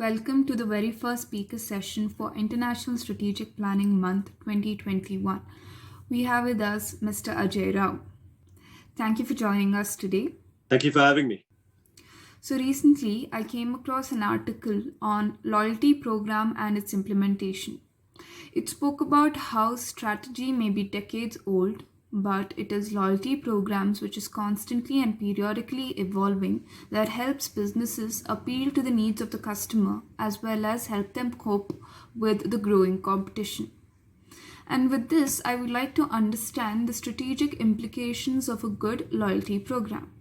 Welcome to the very first speaker session for International Strategic Planning Month 2021. We have with us Mr. Ajay Rao. Thank you for joining us today. Thank you for having me. So recently, I came across an article on loyalty program and its implementation. It spoke about how strategy may be decades old, but it is loyalty programs which is constantly and periodically evolving that helps businesses appeal to the needs of the customer as well as help them cope with the growing competition. And with this, I would like to understand the strategic implications of a good loyalty program.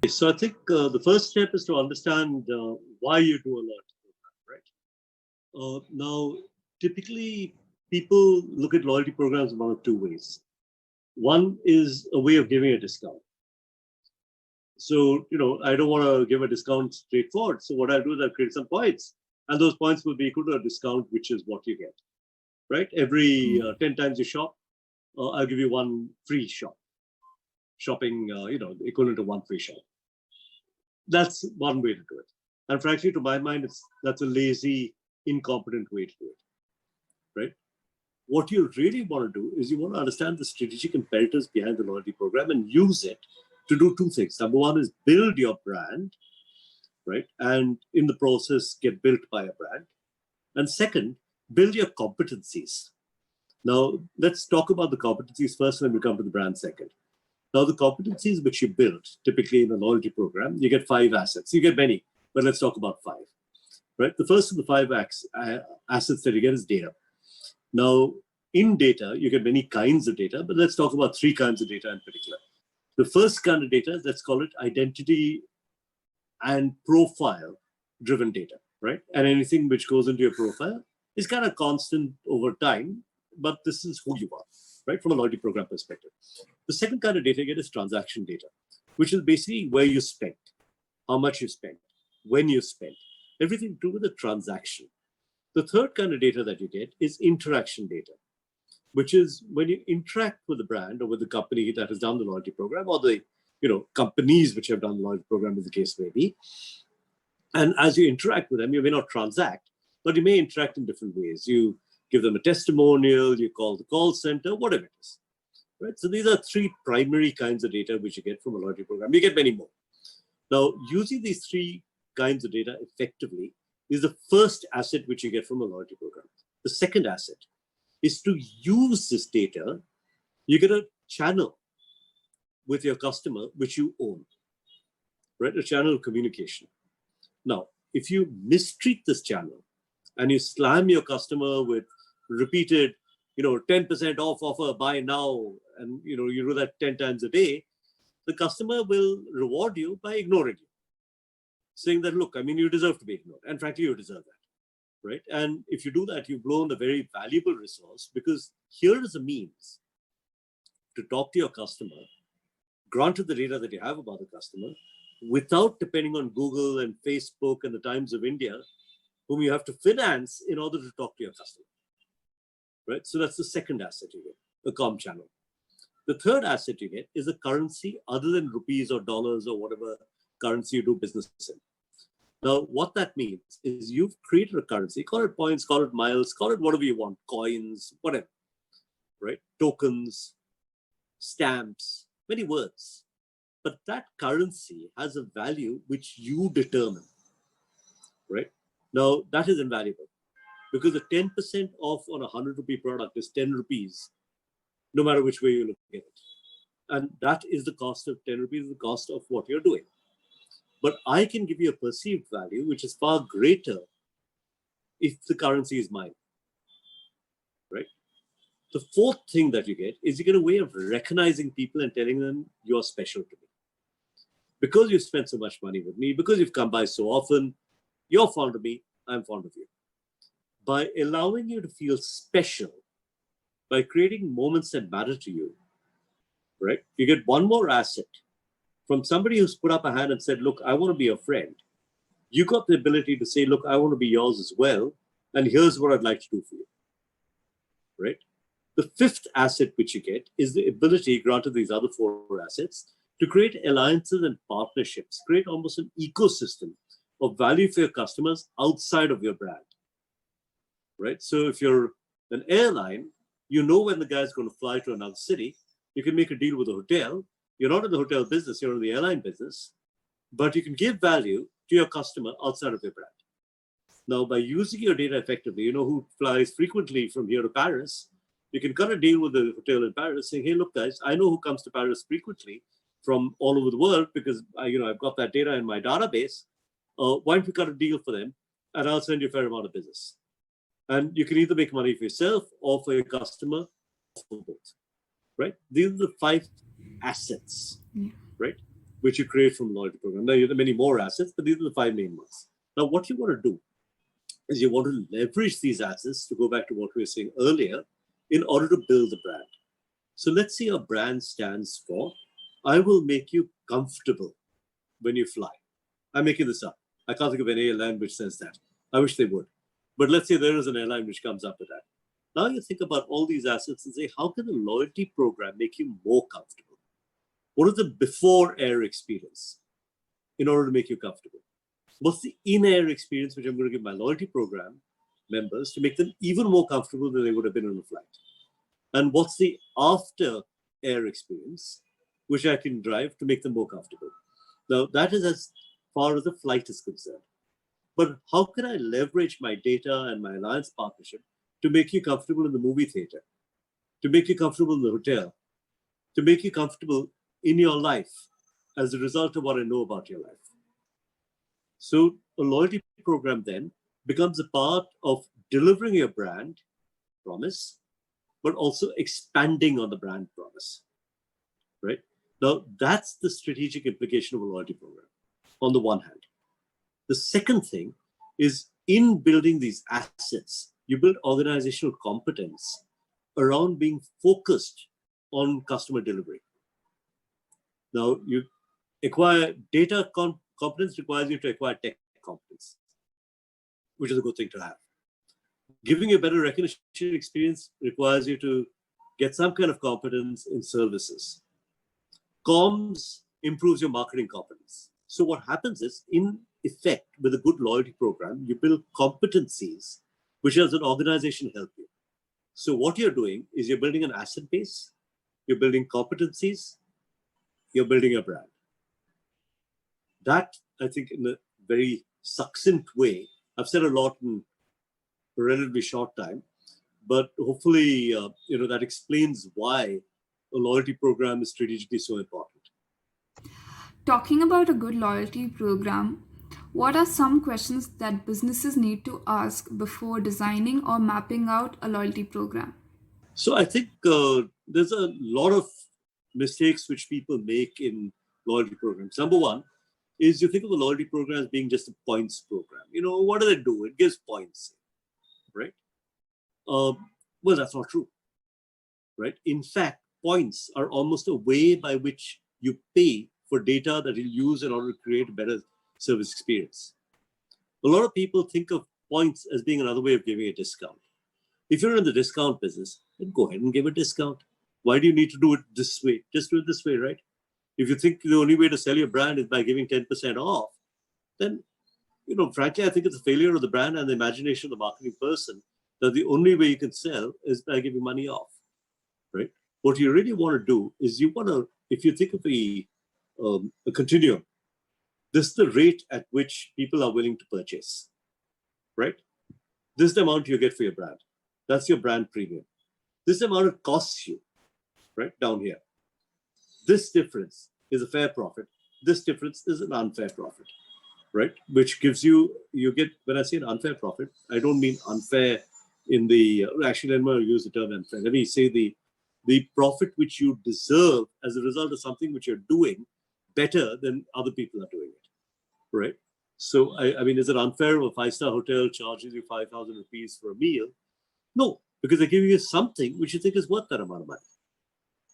So I think the first step is to understand why you do a loyalty program, right? Now, typically, people look at loyalty programs in one of two ways. One is a way of giving a discount. So, I don't want to give a discount straightforward. So what I'll do is I'll create some points. And those points will be equal to a discount, which is what you get, right? Every 10 times you shop, I'll give you one free shopping, equivalent to one free shop. That's one way to do it. And frankly, to my mind, that's a lazy, incompetent way to do it, right? What you really want to do is you want to understand the strategic imperatives behind the loyalty program and use it to do two things. Number one is build your brand, right? And in the process, get built by a brand. And second, build your competencies. Now, let's talk about the competencies first, and then we come to the brand second. Now, the competencies which you build, typically in a loyalty program, you get 5 assets. You get many, but let's talk about 5, right? The first of the 5 assets that you get is data. Now, in data, you get many kinds of data, but let's talk about 3 kinds of data in particular. The first kind of data, let's call it identity and profile-driven data, right? And anything which goes into your profile is kind of constant over time, but this is who you are, right? From a loyalty program perspective. The second kind of data you get is transaction data, which is basically where you spent, how much you spent, when you spent, everything to do with the transaction. The third kind of data that you get is interaction data, which is when you interact with the brand or with the company that has done the loyalty program, or the companies which have done the loyalty program, as the case may be. And as you interact with them, you may not transact, but you may interact in different ways. You give them a testimonial, you call the call center, whatever it is. Right? So these are 3 primary kinds of data which you get from a loyalty program. You get many more. Now, using these 3 kinds of data effectively is the first asset which you get from a loyalty program. The second asset is to use this data. You get a channel with your customer which you own, right? A channel of communication. Now, if you mistreat this channel and you slam your customer with repeated 10% off offer, buy now, and you do that 10 times a day, the customer will reward you by ignoring you, saying that, look, you deserve to be ignored, and frankly, you deserve that, right? And if you do that, you've blown a very valuable resource, because here is a means to talk to your customer, granted the data that you have about the customer, without depending on Google and Facebook and the Times of India, whom you have to finance in order to talk to your customer. Right? So that's the second asset you get, the comm channel. The third asset you get is a currency other than rupees or dollars or whatever currency you do business in. Now, what that means is you've created a currency, call it points, call it miles, call it whatever you want, coins, whatever, right? Tokens, stamps, many words. But that currency has a value which you determine, right? Now, that is invaluable, because the 10% off on a 100 rupee product is 10 rupees, no matter which way you look at it. And that is the cost of 10 rupees, the cost of what you're doing. But I can give you a perceived value, which is far greater if the currency is mine, right? The fourth thing that you get is you get a way of recognizing people and telling them you're special to me. Because you've spent so much money with me, because you've come by so often, you're fond of me, I'm fond of you. By allowing you to feel special, by creating moments that matter to you, right? You get one more asset from somebody who's put up a hand and said, look, I want to be your friend. You got the ability to say, look, I want to be yours as well, and here's what I'd like to do for you, right? The fifth asset which you get is the ability, granted these other 4 assets, to create alliances and partnerships, create almost an ecosystem of value for your customers outside of your brand, right? So if you're an airline, you know when the guy's going to fly to another city, you can make a deal with a hotel. You're not in the hotel business, you're in the airline business, but you can give value to your customer outside of your brand. Now, by using your data effectively, you know who flies frequently from here to Paris, you can cut a deal with the hotel in Paris saying, hey, look, guys, I know who comes to Paris frequently from all over the world because I've got that data in my database. Why don't we cut a deal for them and I'll send you a fair amount of business. And you can either make money for yourself or for your customer, or for both, right? These are the 5 assets, right, which you create from a loyalty program. Now, you have many more assets, but these are the 5 main ones. Now, what you want to do is you want to leverage these assets, to go back to what we were saying earlier, in order to build a brand. So let's say a brand stands for, I will make you comfortable when you fly. I'm making this up. I can't think of any airline which says that. I wish they would. But let's say there is an airline which comes up with that. Now you think about all these assets and say, how can a loyalty program make you more comfortable? What is the before air experience in order to make you comfortable? What's the in-air experience, which I'm going to give my loyalty program members to make them even more comfortable than they would have been on a flight? And what's the after air experience, which I can drive to make them more comfortable? Now, that is as far as the flight is concerned. But how can I leverage my data and my alliance partnership to make you comfortable in the movie theater, to make you comfortable in the hotel, to make you comfortable in your life as a result of what I know about your life? So a loyalty program then becomes a part of delivering your brand promise, but also expanding on the brand promise, right? Now, that's the strategic implication of a loyalty program on the one hand. The second thing is, in building these assets, you build organizational competence around being focused on customer delivery. Now, you acquire data competence requires you to acquire tech competence, which is a good thing to have. Giving you a better recognition experience requires you to get some kind of competence in services. Comms improves your marketing competence. So what happens is, in effect, with a good loyalty program, you build competencies which as an organization help you. So what you're doing is you're building an asset base, you're building competencies, you're building a brand. That, I think, in a very succinct way, I've said a lot in a relatively short time, but hopefully, that explains why a loyalty program is strategically so important. Talking about a good loyalty program, what are some questions that businesses need to ask before designing or mapping out a loyalty program? So I think there's a lot of mistakes which people make in loyalty programs. Number one is, you think of a loyalty program as being just a points program. What does it do? It gives points, right? Well, that's not true, right? In fact, points are almost a way by which you pay for data that you'll use in order to create a better service experience. A lot of people think of points as being another way of giving a discount. If you're in the discount business, then go ahead and give a discount. Why do you need to do it this way? Just do it this way, right? If you think the only way to sell your brand is by giving 10% off, then, frankly, I think it's a failure of the brand and the imagination of the marketing person that the only way you can sell is by giving money off, right? What you really want to do is if you think of a continuum, this is the rate at which people are willing to purchase, right? This is the amount you get for your brand. That's your brand premium. This is the amount it costs you, right, down here. This difference is a fair profit. This difference is an unfair profit, right? Which gives you get, when I say an unfair profit, I don't mean unfair in the, actually, let me use the term unfair. Let me say the profit which you deserve as a result of something which you're doing better than other people are doing it, right? So, I mean, is it unfair if a 5-star hotel charges you 5,000 rupees for a meal? No, because they're giving you something which you think is worth that amount of money,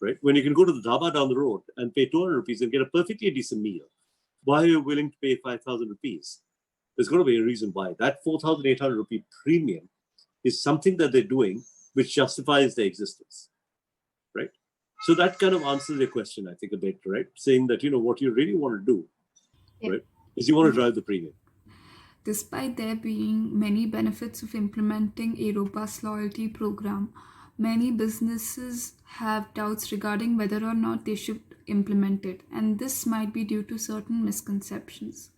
right? When you can go to the dhaba down the road and pay 200 rupees and get a perfectly decent meal, why are you willing to pay 5,000 rupees? There's got to be a reason why. That 4,800 rupee premium is something that they're doing which justifies their existence, right? So that kind of answers your question, I think, a bit, right? Saying that, what you really want to do, Yeah. right, is you want to drive the premium. Despite there being many benefits of implementing a robust loyalty program, many businesses have doubts regarding whether or not they should implement it, and this might be due to certain misconceptions.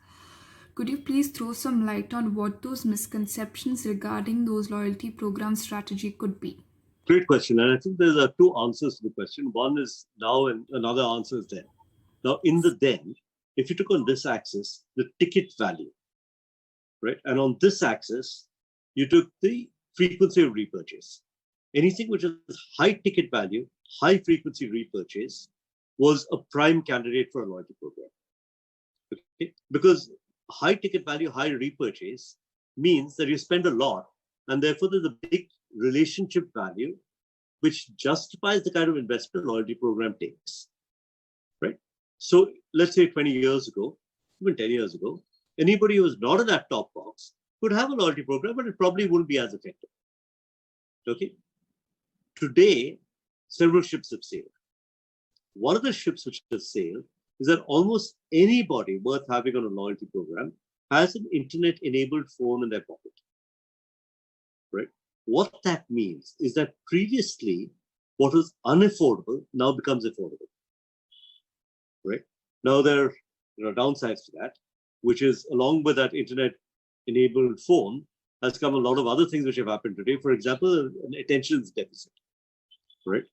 Could you please throw some light on what those misconceptions regarding those loyalty program strategy could be? Great question. And I think there's two answers to the question. One is now and another answer is then. Now, in the then, if you took on this axis the ticket value, right? And on this axis, you took the frequency of repurchase. Anything which is high ticket value, high frequency repurchase was a prime candidate for a loyalty program. Okay? Because high ticket value, high repurchase means that you spend a lot, and therefore there's a big relationship value which justifies the kind of investment a loyalty program takes. Right? So let's say 20 years ago, even 10 years ago, anybody who was not in that top box could have a loyalty program, but it probably wouldn't be as effective. Okay. Today, several ships have sailed. One of the ships which has sailed is that almost anybody worth having on a loyalty program has an internet-enabled phone in their pocket. Right? What that means is that previously, what was unaffordable now becomes affordable. Right? Now there are downsides to that, which is along with that internet-enabled phone has come a lot of other things which have happened today. For example, an attention deficit. Right?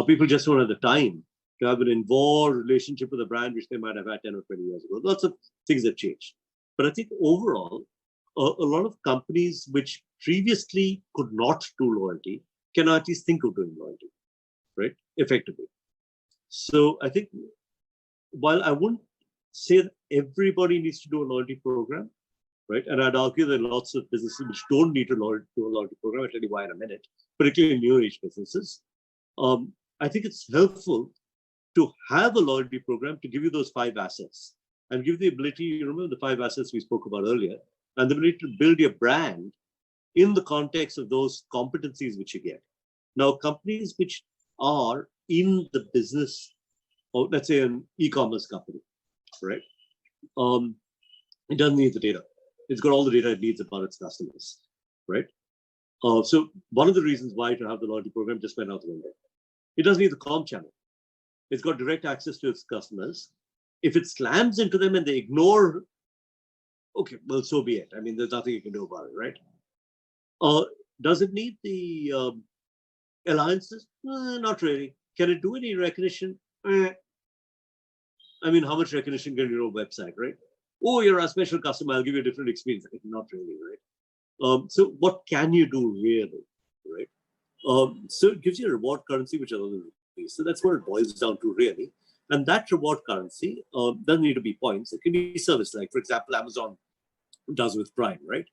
People just don't have the time to have an involved relationship with a brand which they might have had 10 or 20 years ago. Lots of things have changed. But I think overall, a lot of companies which previously could not do loyalty can at least think of doing loyalty, right? Effectively. So I think while I wouldn't say that everybody needs to do a loyalty program, right? And I'd argue there are lots of businesses which don't need to do a loyalty program. I'll tell you why in a minute, particularly new age businesses. I think it's helpful to have a loyalty program to give you those 5 assets and give the ability, you remember the 5 assets we spoke about earlier, and the ability to build your brand in the context of those competencies which you get. Now, companies which are in the business, or let's say an e-commerce company, right? It doesn't need the data. It's got all the data it needs about its customers, right? So one of the reasons why to have the loyalty program just went out the window. It doesn't need the comm channel. It's got direct access to its customers. If it slams into them and they ignore, okay, well, so be it. I mean, there's nothing you can do about it, right? Does it need the alliances? Not really. Can it do any recognition? I mean, how much recognition can your website, right? Oh, you're a special customer. I'll give you a different experience. Not really, right? So what can you do really, right? So it gives you a reward currency, which are so that's what it boils down to really. And that reward currency doesn't need to be points. It can be service, like for example, Amazon does with Prime, right?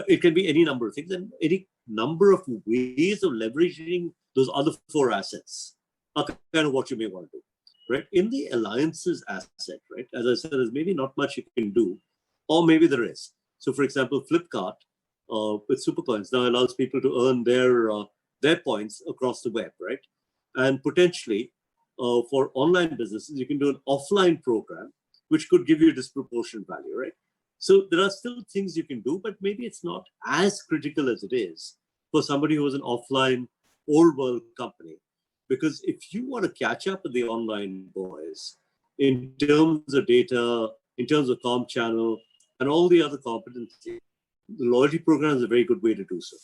It can be any number of things and any number of ways of leveraging those other 4 assets are kind of what you may want to do, right? In the alliances asset, right? As I said, there's maybe not much you can do, or maybe there is. So for example, Flipkart with super points now allows people to earn their points across the web, right? And potentially for online businesses, you can do an offline program, which could give you disproportionate value, right? So there are still things you can do, but maybe it's not as critical as it is for somebody who is an offline old world company. Because if you want to catch up with the online boys in terms of data, in terms of comm channel, and all the other competencies, the loyalty program is a very good way to do so.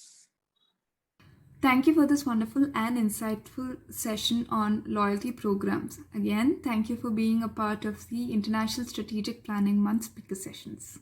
Thank you for this wonderful and insightful session on loyalty programs. Again, thank you for being a part of the International Strategic Planning Month speaker sessions.